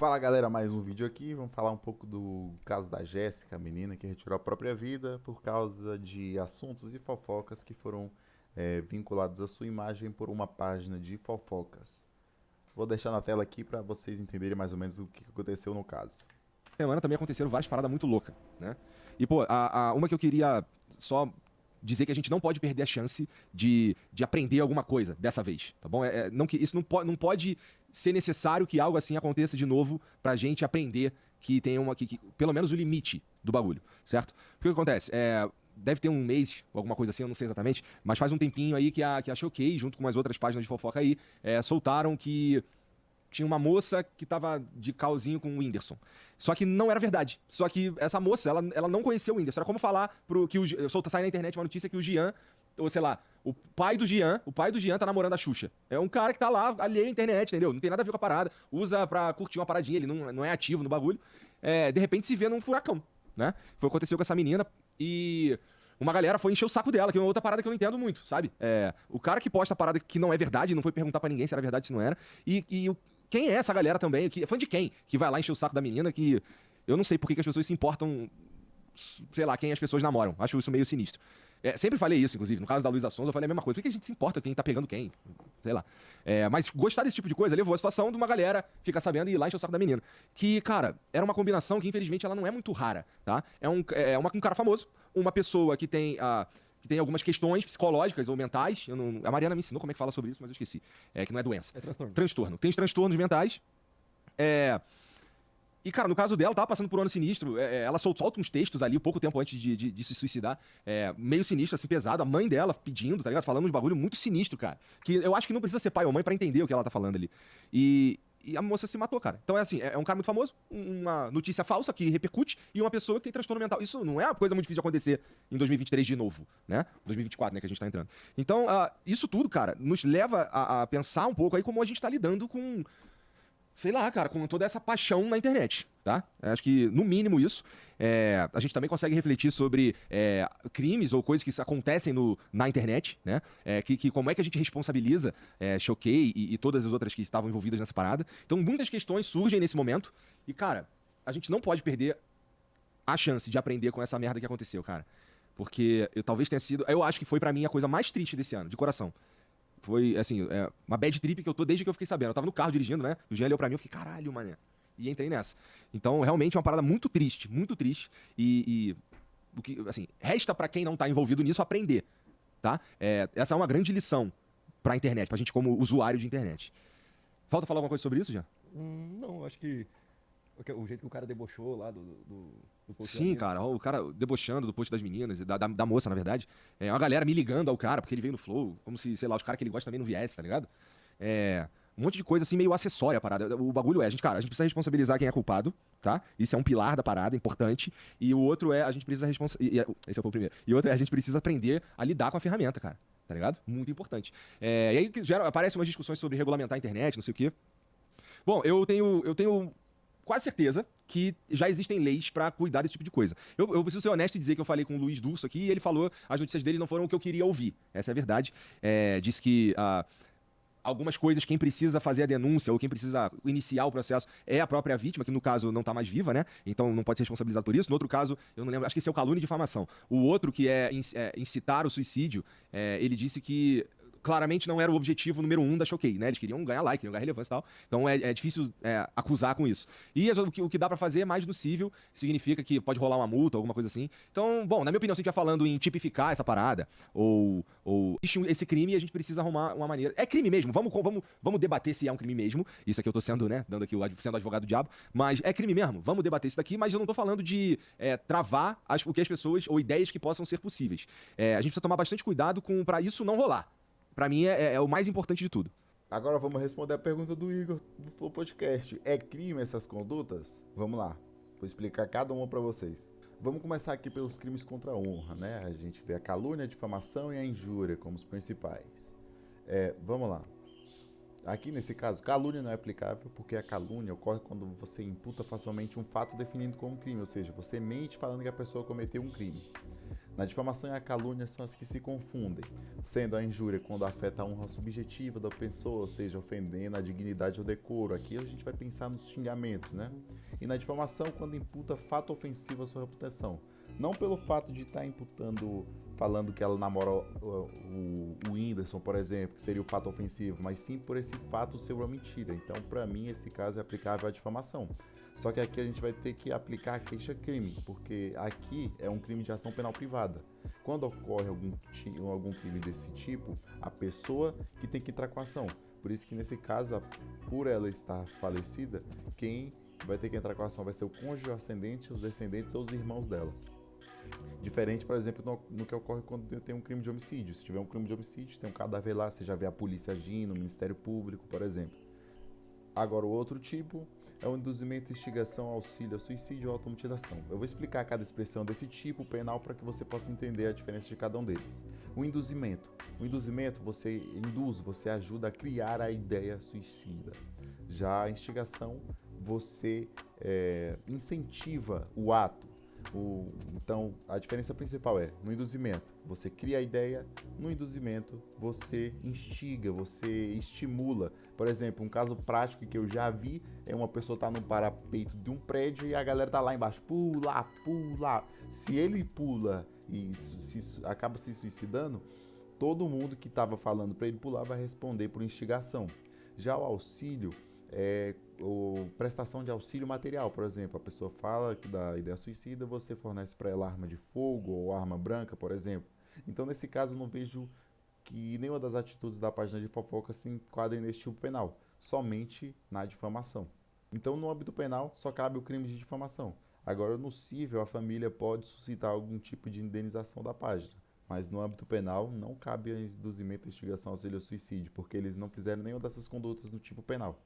Fala galera, mais um vídeo aqui. Vamos falar um pouco do caso da Jéssica, a menina que retirou a própria vida por causa de assuntos e fofocas que foram vinculados à sua imagem por uma página de fofocas. Vou deixar na tela aqui para vocês entenderem mais ou menos o que aconteceu no caso. Semana também aconteceram várias paradas muito loucas, né? E, pô, uma que eu queria só dizer que a gente não pode perder a chance de aprender alguma coisa dessa vez, tá bom? Não, que isso não pode ser necessário que algo assim aconteça de novo pra gente aprender que tem pelo menos o limite do bagulho, certo? Porque o que acontece? Deve ter um mês ou alguma coisa assim, eu não sei exatamente, mas faz um tempinho aí que a Choquei, junto com umas outras páginas de fofoca aí, soltaram que tinha uma moça que tava de calzinho com o Whindersson. Só que não era verdade. Só que essa moça, ela não conhecia o Whindersson. Era como falar que sai na internet uma notícia que o Jean, ou sei lá, o pai do Jean tá namorando a Xuxa. É um cara que tá lá alheio à internet, entendeu? Não tem nada a ver com a parada. Usa pra curtir uma paradinha, ele não é ativo no bagulho. De repente se vê num furacão, né? Foi o que aconteceu com essa menina e uma galera foi encher o saco dela, que é uma outra parada que eu não entendo muito, sabe? O cara que posta a parada que não é verdade, não foi perguntar pra ninguém se era verdade, se não era. Quem é essa galera também? Fã de quem? Que vai lá encher o saco da menina que... Eu não sei por que as pessoas se importam, sei lá, quem as pessoas namoram. Acho isso meio sinistro. Sempre falei isso, inclusive. No caso da Luísa Sonza, eu falei a mesma coisa. Por que a gente se importa quem tá pegando quem? Sei lá. Mas gostar desse tipo de coisa levou a situação de uma galera ficar sabendo e ir lá encher o saco da menina. Que, cara, era uma combinação que, infelizmente, ela não é muito rara, tá? Um cara famoso, uma pessoa que tem algumas questões psicológicas ou mentais. A Mariana me ensinou como é que fala sobre isso, mas eu esqueci. Que não é doença. É transtorno. Transtorno. Tem os transtornos mentais. E, cara, no caso dela, tava passando por um ano sinistro. Ela solta uns textos ali, pouco tempo antes de se suicidar. Meio sinistro, assim, pesado. A mãe dela pedindo, tá ligado? Falando uns bagulho muito sinistro, cara. Que eu acho que não precisa ser pai ou mãe pra entender o que ela tá falando ali. E a moça se matou, cara. Então é um cara muito famoso, uma notícia falsa que repercute e uma pessoa que tem transtorno mental. Isso não é uma coisa muito difícil de acontecer em 2023 de novo, né? 2024, né, que a gente tá entrando. Então, isso tudo, cara, nos leva a pensar um pouco aí como a gente tá lidando com, sei lá, cara, com toda essa paixão na internet, tá? Acho que, no mínimo, isso. A gente também consegue refletir sobre crimes ou coisas que acontecem na internet, né? Como é que a gente responsabiliza Choquei e todas as outras que estavam envolvidas nessa parada. Então, muitas questões surgem nesse momento. E, cara, a gente não pode perder a chance de aprender com essa merda que aconteceu, cara. Porque talvez tenha sido... Eu acho que foi, pra mim, a coisa mais triste desse ano, de coração. Foi, assim, uma bad trip que eu tô desde que eu fiquei sabendo. Eu tava no carro dirigindo, né? O Jean olhou pra mim e eu fiquei, caralho, mané. E entrei nessa. Então, realmente é uma parada muito triste, muito triste. O que, assim, resta pra quem não tá envolvido nisso aprender, tá? Essa é uma grande lição pra internet, pra gente como usuário de internet. Falta falar alguma coisa sobre isso, Jean? Não, acho que o jeito que o cara debochou lá do post da Sim, menina. cara, o cara debochando do post das meninas, da moça, na verdade. Uma galera me ligando ao cara, porque ele veio no Flow, como se, sei lá, os caras que ele gosta também não viessem, tá ligado? Um monte de coisa assim, meio acessória a parada. O bagulho cara, a gente precisa responsabilizar quem é culpado, tá? Isso é um pilar da parada, importante. E o outro a gente precisa esse foi o primeiro. E o outro a gente precisa aprender a lidar com a ferramenta, cara. Tá ligado? Muito importante. E aí aparecem umas discussões sobre regulamentar a internet, não sei o quê. Bom, eu tenho quase certeza que já existem leis pra cuidar desse tipo de coisa. Eu preciso ser honesto e dizer que eu falei com o Luiz Durso aqui e ele falou as notícias dele não foram o que eu queria ouvir. Essa é a verdade. Disse que algumas coisas, quem precisa fazer a denúncia ou quem precisa iniciar o processo é a própria vítima, que no caso não tá mais viva, né? Então não pode ser responsabilizado por isso. No outro caso, eu não lembro, acho que esse é o calúnia e difamação. O outro, que é incitar o suicídio, ele disse que claramente não era o objetivo número 1 da Choquei, né? Eles queriam ganhar like, queriam ganhar relevância e tal. Então é difícil acusar com isso. E o que dá pra fazer é mais no cível, significa que pode rolar uma multa, alguma coisa assim. Então, bom, na minha opinião, se a gente vai falando em tipificar essa parada, ou esse crime, a gente precisa arrumar uma maneira. É crime mesmo, vamos debater se é um crime mesmo. Isso aqui eu tô sendo, né, dando aqui sendo advogado do diabo, mas é crime mesmo, vamos debater isso daqui, mas eu não tô falando de travar o que as pessoas, ou ideias que possam ser possíveis. A gente precisa tomar bastante cuidado pra isso não rolar. Pra mim é o mais importante de tudo. Agora vamos responder a pergunta do Igor do Flow Podcast. É crime essas condutas? Vamos lá, vou explicar cada uma pra vocês. Vamos começar aqui pelos crimes contra a honra, né? A gente vê a calúnia, a difamação e a injúria como os principais. Vamos lá. Aqui nesse caso, calúnia não é aplicável porque a calúnia ocorre quando você imputa facilmente um fato definido como crime, ou seja, você mente falando que a pessoa cometeu um crime. Na difamação e a calúnia são as que se confundem, sendo a injúria quando afeta a honra subjetiva da pessoa, ou seja, ofendendo a dignidade ou decoro. Aqui a gente vai pensar nos xingamentos, né? E na difamação, quando imputa fato ofensivo à sua reputação. Não pelo fato de estar imputando, falando que ela namora o Whindersson, por exemplo, que seria o fato ofensivo, mas sim por esse fato ser uma mentira. Então, para mim, esse caso é aplicável à difamação. Só que aqui a gente vai ter que aplicar a queixa-crime, porque aqui é um crime de ação penal privada. Quando ocorre algum crime desse tipo, a pessoa que tem que entrar com a ação. Por isso que nesse caso, por ela estar falecida, quem vai ter que entrar com a ação vai ser o cônjuge, o ascendente, os descendentes ou os irmãos dela. Diferente, por exemplo, no que ocorre quando tem um crime de homicídio. Se tiver um crime de homicídio, tem um cadáver lá, você já vê a polícia agindo, o Ministério Público, por exemplo. Agora, o outro tipo é o induzimento, instigação, auxílio, suicídio ou automutilação. Eu vou explicar cada expressão desse tipo penal para que você possa entender a diferença de cada um deles. O induzimento. O induzimento, você induz, você ajuda a criar a ideia suicida. Já a instigação, você incentiva o ato. Então, a diferença principal é, no induzimento, você cria a ideia, no induzimento, você instiga, você estimula. Por exemplo, um caso prático que eu já vi é uma pessoa estar no parapeito de um prédio e a galera tá lá embaixo, pula, pula. Se ele pula e acaba se suicidando, todo mundo que estava falando para ele pular vai responder por instigação. Já o auxílio prestação de auxílio material, por exemplo, a pessoa fala que dá ideia suicida, você fornece para ela arma de fogo ou arma branca, por exemplo. Então, nesse caso, eu não vejo que nenhuma das atitudes da página de fofoca se enquadrem nesse tipo penal, somente na difamação. Então, no âmbito penal, só cabe o crime de difamação. Agora, no cível, a família pode suscitar algum tipo de indenização da página, mas no âmbito penal não cabe induzimento, instigação, auxílio ou suicídio, porque eles não fizeram nenhuma dessas condutas no tipo penal.